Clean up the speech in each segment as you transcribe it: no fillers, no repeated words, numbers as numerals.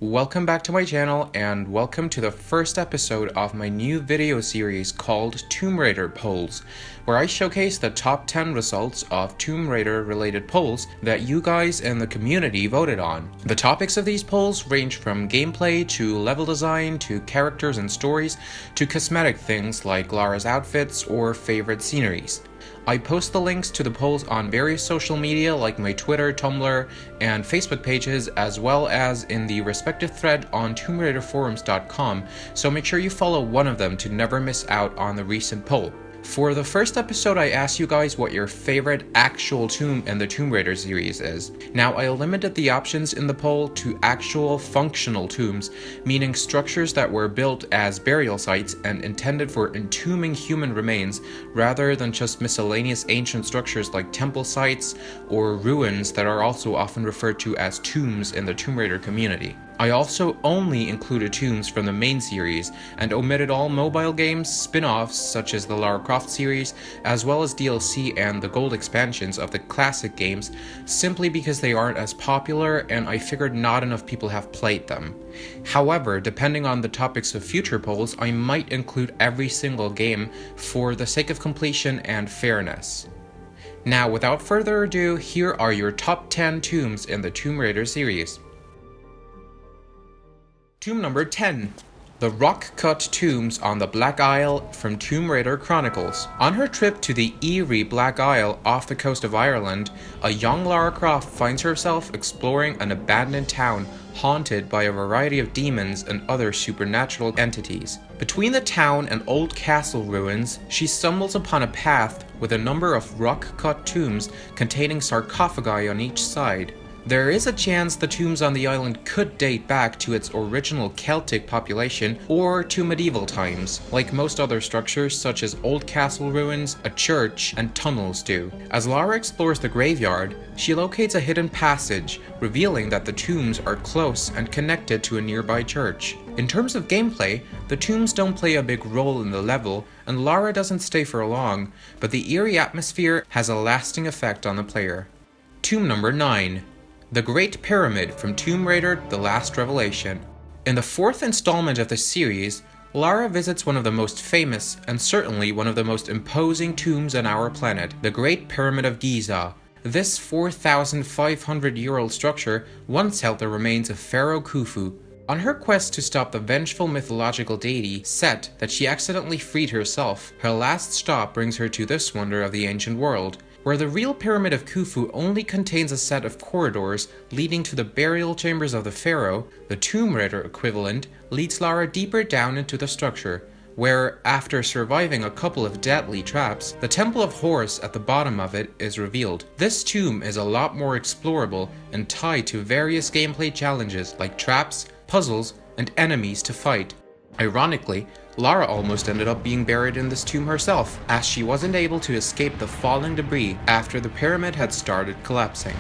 Welcome back to my channel and welcome to the first episode of my new video series called Tomb Raider Polls, where I showcase the top 10 results of Tomb Raider related polls that you guys in the community voted on. The topics of these polls range from gameplay to level design to characters and stories to cosmetic things like Lara's outfits or favorite sceneries. I post the links to the polls on various social media like my Twitter, Tumblr, and Facebook pages, as well as in the respective thread on TombRaiderForums.com, so make sure you follow one of them to never miss out on the recent poll. For the first episode, I asked you guys what your favorite actual tomb in the Tomb Raider series is. Now, I limited the options in the poll to actual functional tombs, meaning structures that were built as burial sites and intended for entombing human remains, rather than just miscellaneous ancient structures like temple sites or ruins that are also often referred to as tombs in the Tomb Raider community. I also only included tombs from the main series and omitted all mobile games, spin-offs such as the Lara Croft series, as well as DLC and the gold expansions of the classic games, simply because they aren't as popular and I figured not enough people have played them. However, depending on the topics of future polls, I might include every single game for the sake of completion and fairness. Now, without further ado, here are your top 10 tombs in the Tomb Raider series. Tomb number 10. The rock-cut tombs on the Black Isle from Tomb Raider Chronicles. On her trip to the eerie Black Isle off the coast of Ireland, a young Lara Croft finds herself exploring an abandoned town haunted by a variety of demons and other supernatural entities. Between the town and old castle ruins, she stumbles upon a path with a number of rock-cut tombs containing sarcophagi on each side. There is a chance the tombs on the island could date back to its original Celtic population or to medieval times, like most other structures such as old castle ruins, a church, and tunnels do. As Lara explores the graveyard, she locates a hidden passage, revealing that the tombs are close and connected to a nearby church. In terms of gameplay, the tombs don't play a big role in the level, and Lara doesn't stay for long, but the eerie atmosphere has a lasting effect on the player. Tomb number 9. The Great Pyramid from Tomb Raider: The Last Revelation. In the fourth installment of the series, Lara visits one of the most famous and certainly one of the most imposing tombs on our planet, the Great Pyramid of Giza. This 4,500-year-old structure once held the remains of Pharaoh Khufu. On her quest to stop the vengeful mythological deity Set that she accidentally freed herself, her last stop brings her to this wonder of the ancient world. Where the real Pyramid of Khufu only contains a set of corridors leading to the burial chambers of the pharaoh, the Tomb Raider equivalent leads Lara deeper down into the structure, where, after surviving a couple of deadly traps, the Temple of Horus at the bottom of it is revealed. This tomb is a lot more explorable and tied to various gameplay challenges like traps, puzzles, and enemies to fight. Ironically, Lara almost ended up being buried in this tomb herself, as she wasn't able to escape the falling debris after the pyramid had started collapsing.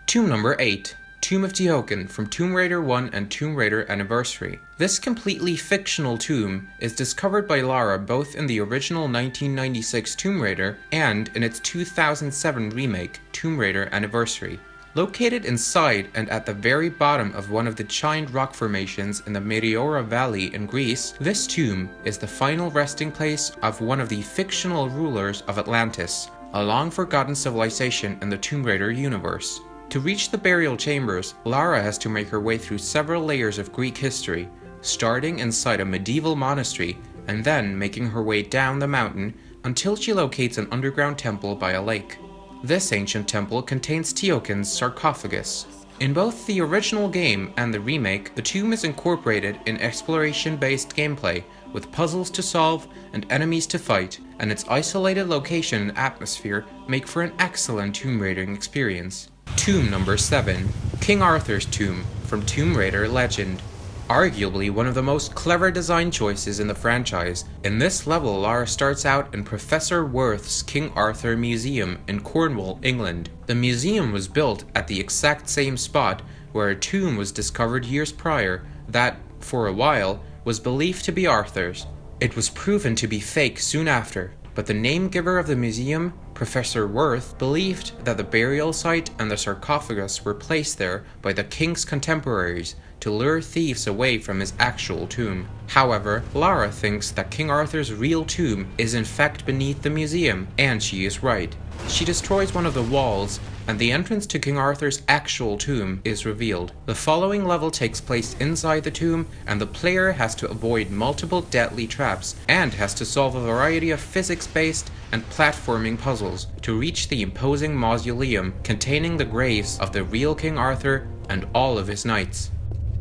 Tomb number 8. Tomb of Tihocan from Tomb Raider 1 and Tomb Raider Anniversary. This completely fictional tomb is discovered by Lara both in the original 1996 Tomb Raider and in its 2007 remake, Tomb Raider Anniversary. Located inside and at the very bottom of one of the giant rock formations in the Meteora Valley in Greece, this tomb is the final resting place of one of the fictional rulers of Atlantis, a long-forgotten civilization in the Tomb Raider universe. To reach the burial chambers, Lara has to make her way through several layers of Greek history, starting inside a medieval monastery and then making her way down the mountain until she locates an underground temple by a lake. This ancient temple contains Tihocan's sarcophagus. In both the original game and the remake, the tomb is incorporated in exploration-based gameplay, with puzzles to solve and enemies to fight, and its isolated location and atmosphere make for an excellent tomb raiding experience. Tomb number 7. King Arthur's Tomb from Tomb Raider Legend. Arguably one of the most clever design choices in the franchise. In this level, Lara starts out in Professor Worth's King Arthur Museum in Cornwall, England. The museum was built at the exact same spot where a tomb was discovered years prior that, for a while, was believed to be Arthur's. It was proven to be fake soon after. but the name giver of the museum, Professor Worth, believed that the burial site and the sarcophagus were placed there by the king's contemporaries to lure thieves away from his actual tomb. However, Lara thinks that King Arthur's real tomb is in fact beneath the museum, and she is right. She destroys one of the walls, and the entrance to King Arthur's actual tomb is revealed. The following level takes place inside the tomb, and the player has to avoid multiple deadly traps, and has to solve a variety of physics-based and platforming puzzles to reach the imposing mausoleum containing the graves of the real King Arthur and all of his knights.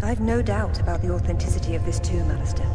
I've no doubt about the authenticity of this tomb, Alistair.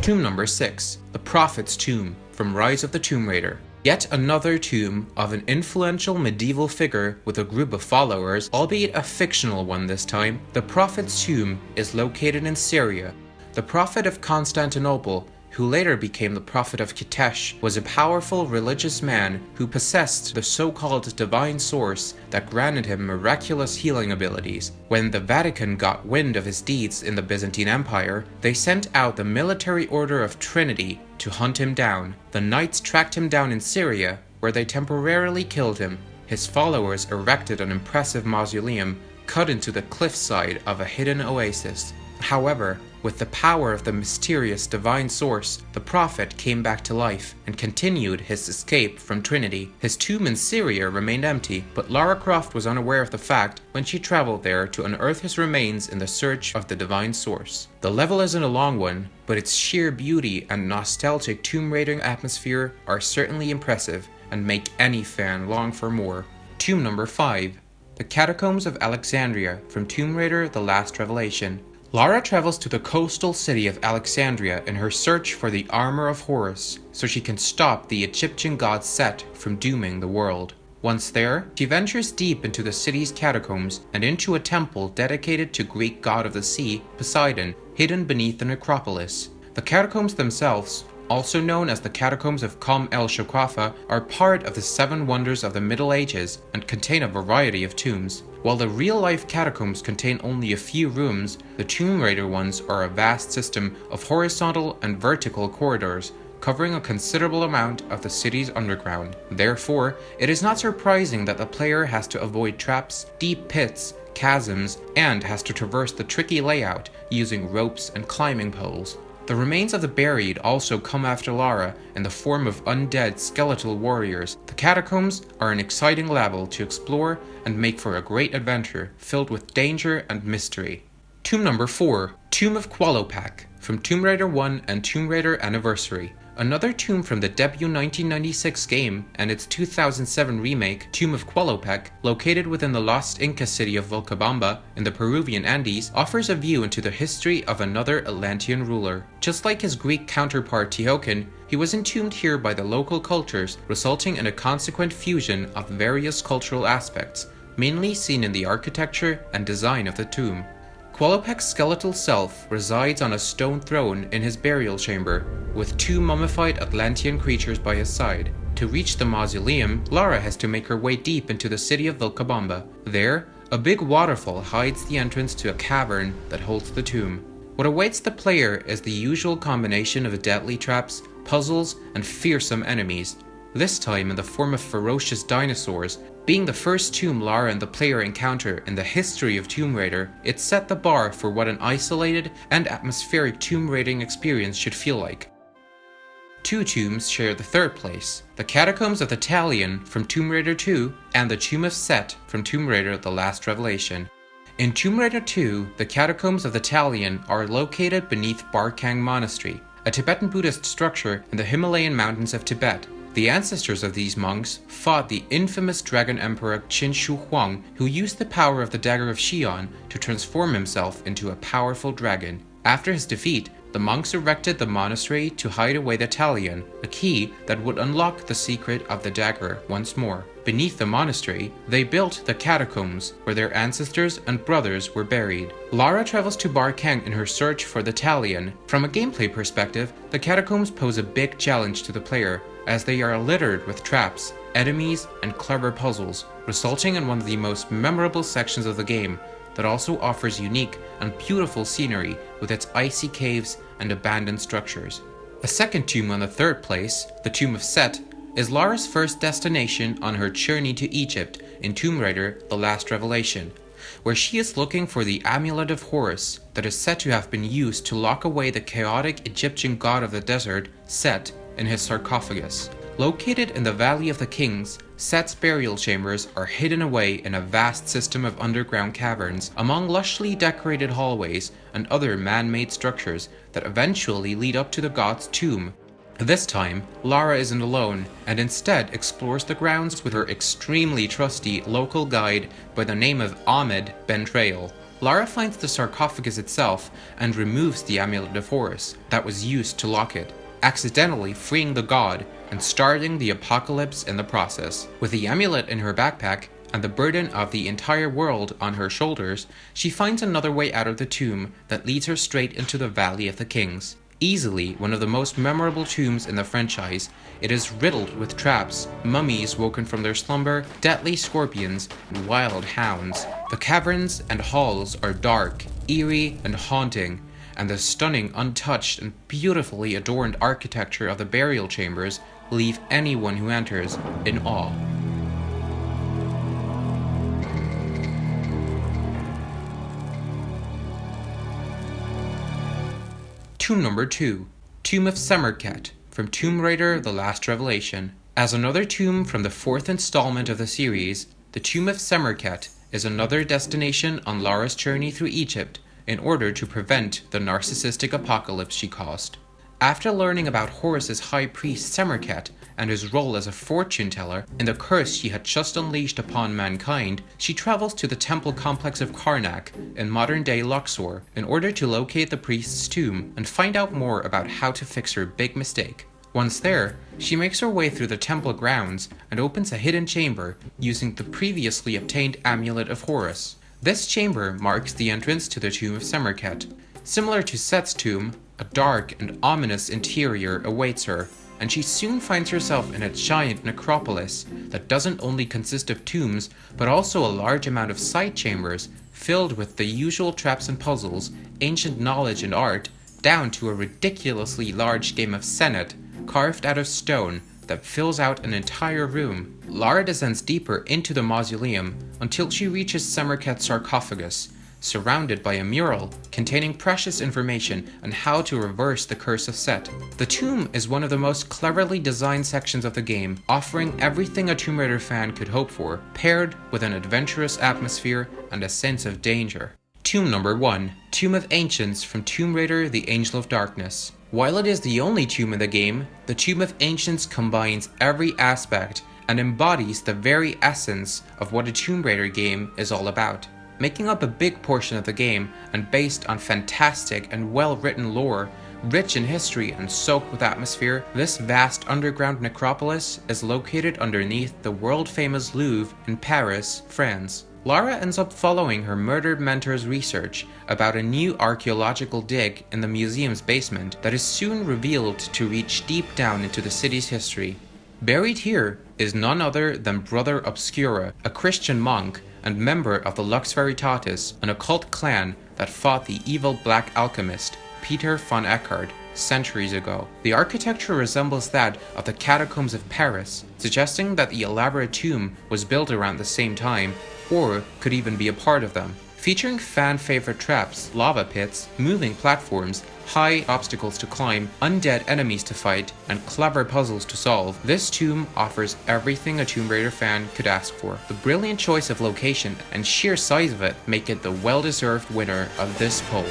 Tomb number 6, the Prophet's Tomb, from Rise of the Tomb Raider. Yet another tomb of an influential medieval figure with a group of followers, albeit a fictional one this time. The Prophet's Tomb is located in Syria. The Prophet of Constantinople, who later became the Prophet of Kitesh, was a powerful religious man who possessed the so-called divine source that granted him miraculous healing abilities. When the Vatican got wind of his deeds in the Byzantine Empire, they sent out the Military Order of Trinity to hunt him down. The knights tracked him down in Syria, where they temporarily killed him. His followers erected an impressive mausoleum cut into the cliffside of a hidden oasis. However, with the power of the mysterious divine source, the Prophet came back to life and continued his escape from Trinity. His tomb in Syria remained empty, but Lara Croft was unaware of the fact when she traveled there to unearth his remains in the search of the divine source. The level isn't a long one, but its sheer beauty and nostalgic Tomb Raider atmosphere are certainly impressive and make any fan long for more. Tomb number 5, the Catacombs of Alexandria, from Tomb Raider: The Last Revelation. Lara travels to the coastal city of Alexandria in her search for the armor of Horus, so she can stop the Egyptian god Set from dooming the world. Once there, she ventures deep into the city's catacombs and into a temple dedicated to Greek god of the sea, Poseidon, hidden beneath the necropolis. The catacombs themselves, also known as the Catacombs of Kom el Shokafa, are part of the 7 Wonders of the Middle Ages and contain a variety of tombs. While the real-life catacombs contain only a few rooms, the Tomb Raider ones are a vast system of horizontal and vertical corridors, covering a considerable amount of the city's underground. Therefore, it is not surprising that the player has to avoid traps, deep pits, chasms, and has to traverse the tricky layout using ropes and climbing poles. The remains of the buried also come after Lara in the form of undead skeletal warriors. The catacombs are an exciting level to explore and make for a great adventure filled with danger and mystery. Tomb number 4, Tomb of Qualopec, from Tomb Raider 1 and Tomb Raider Anniversary. Another tomb from the debut 1996 game and its 2007 remake, Tomb of Qualopec, located within the lost Inca city of Vilcabamba in the Peruvian Andes, offers a view into the history of another Atlantean ruler. Just like his Greek counterpart Tihocan, he was entombed here by the local cultures, resulting in a consequent fusion of various cultural aspects, mainly seen in the architecture and design of the tomb. Qualopec's skeletal self resides on a stone throne in his burial chamber, with 2 mummified Atlantean creatures by his side. To reach the mausoleum, Lara has to make her way deep into the city of Vilcabamba. There, a big waterfall hides the entrance to a cavern that holds the tomb. What awaits the player is the usual combination of deadly traps, puzzles, and fearsome enemies, this time in the form of ferocious dinosaurs. Being the first tomb Lara and the player encounter in the history of Tomb Raider, it set the bar for what an isolated and atmospheric tomb raiding experience should feel like. 2 tombs share the 3rd place, the Catacombs of the Talion from Tomb Raider 2 and the Tomb of Set from Tomb Raider: The Last Revelation. In Tomb Raider 2, the Catacombs of the Talion are located beneath Barkang Monastery, a Tibetan Buddhist structure in the Himalayan mountains of Tibet. The ancestors of these monks fought the infamous Dragon Emperor Qin Shi Huang, who used the power of the Dagger of Xi'an to transform himself into a powerful dragon. After his defeat, the monks erected the monastery to hide away the Talion, a key that would unlock the secret of the dagger once more. Beneath the monastery, they built the catacombs, where their ancestors and brothers were buried. Lara travels to Barkang in her search for the Talion. From a gameplay perspective, the catacombs pose a big challenge to the player, as they are littered with traps, enemies, and clever puzzles, resulting in one of the most memorable sections of the game that also offers unique and beautiful scenery with its icy caves and abandoned structures. A second tomb on the 3rd place, the Tomb of Set, is Lara's first destination on her journey to Egypt in Tomb Raider: The Last Revelation, where she is looking for the Amulet of Horus that is said to have been used to lock away the chaotic Egyptian god of the desert, Set, in his sarcophagus. Located in the Valley of the Kings, Set's burial chambers are hidden away in a vast system of underground caverns, among lushly decorated hallways and other man-made structures that eventually lead up to the god's tomb. This time, Lara isn't alone, and instead explores the grounds with her extremely trusty local guide by the name of Ahmed Ben Trail. Lara finds the sarcophagus itself and removes the Amulet of Horus that was used to lock it, accidentally freeing the god and starting the apocalypse in the process. With the amulet in her backpack and the burden of the entire world on her shoulders, she finds another way out of the tomb that leads her straight into the Valley of the Kings. Easily one of the most memorable tombs in the franchise, it is riddled with traps, mummies woken from their slumber, deadly scorpions, and wild hounds. The caverns and halls are dark, eerie, and haunting, and the stunning, untouched, and beautifully adorned architecture of the burial chambers leave anyone who enters in awe. Tomb number 2, Tomb of Semerkhet, from Tomb Raider: The Last Revelation. As another tomb from the 4th installment of the series, the Tomb of Semerkhet is another destination on Lara's journey through Egypt in order to prevent the narcissistic apocalypse she caused. After learning about Horus's high priest Semerkhet and his role as a fortune teller in the curse she had just unleashed upon mankind, she travels to the temple complex of Karnak in modern-day Luxor in order to locate the priest's tomb and find out more about how to fix her big mistake. Once there, she makes her way through the temple grounds and opens a hidden chamber using the previously obtained Amulet of Horus. This chamber marks the entrance to the Tomb of Semerkhet. Similar to Set's tomb, a dark and ominous interior awaits her, and she soon finds herself in a giant necropolis that doesn't only consist of tombs, but also a large amount of side chambers filled with the usual traps and puzzles, ancient knowledge and art, down to a ridiculously large game of Senet carved out of stone that fills out an entire room. Lara descends deeper into the mausoleum until she reaches Semerkhet's sarcophagus, surrounded by a mural containing precious information on how to reverse the curse of Set. The tomb is one of the most cleverly designed sections of the game, offering everything a Tomb Raider fan could hope for, paired with an adventurous atmosphere and a sense of danger. Tomb number 1, Tomb of Ancients, from Tomb Raider: The Angel of Darkness. While it is the only tomb in the game, the Tomb of Ancients combines every aspect and embodies the very essence of what a Tomb Raider game is all about. Making up a big portion of the game and based on fantastic and well-written lore, rich in history and soaked with atmosphere, this vast underground necropolis is located underneath the world-famous Louvre in Paris, France. Lara ends up following her murdered mentor's research about a new archaeological dig in the museum's basement that is soon revealed to reach deep down into the city's history. Buried here is none other than Brother Obscura, a Christian monk and member of the Lux Veritatis, an occult clan that fought the evil black alchemist Peter von Eckhart centuries ago. The architecture resembles that of the Catacombs of Paris, suggesting that the elaborate tomb was built around the same time, or could even be a part of them. Featuring fan-favorite traps, lava pits, moving platforms, high obstacles to climb, undead enemies to fight, and clever puzzles to solve, this tomb offers everything a Tomb Raider fan could ask for. The brilliant choice of location and sheer size of it make it the well-deserved winner of this poll.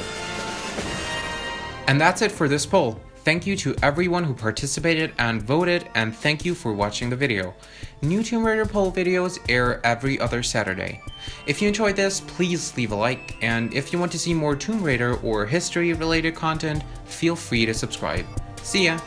And that's it for this poll. Thank you to everyone who participated and voted, and thank you for watching the video. New Tomb Raider poll videos air every other Saturday. If you enjoyed this, please leave a like, and if you want to see more Tomb Raider or history related content, feel free to subscribe. See ya!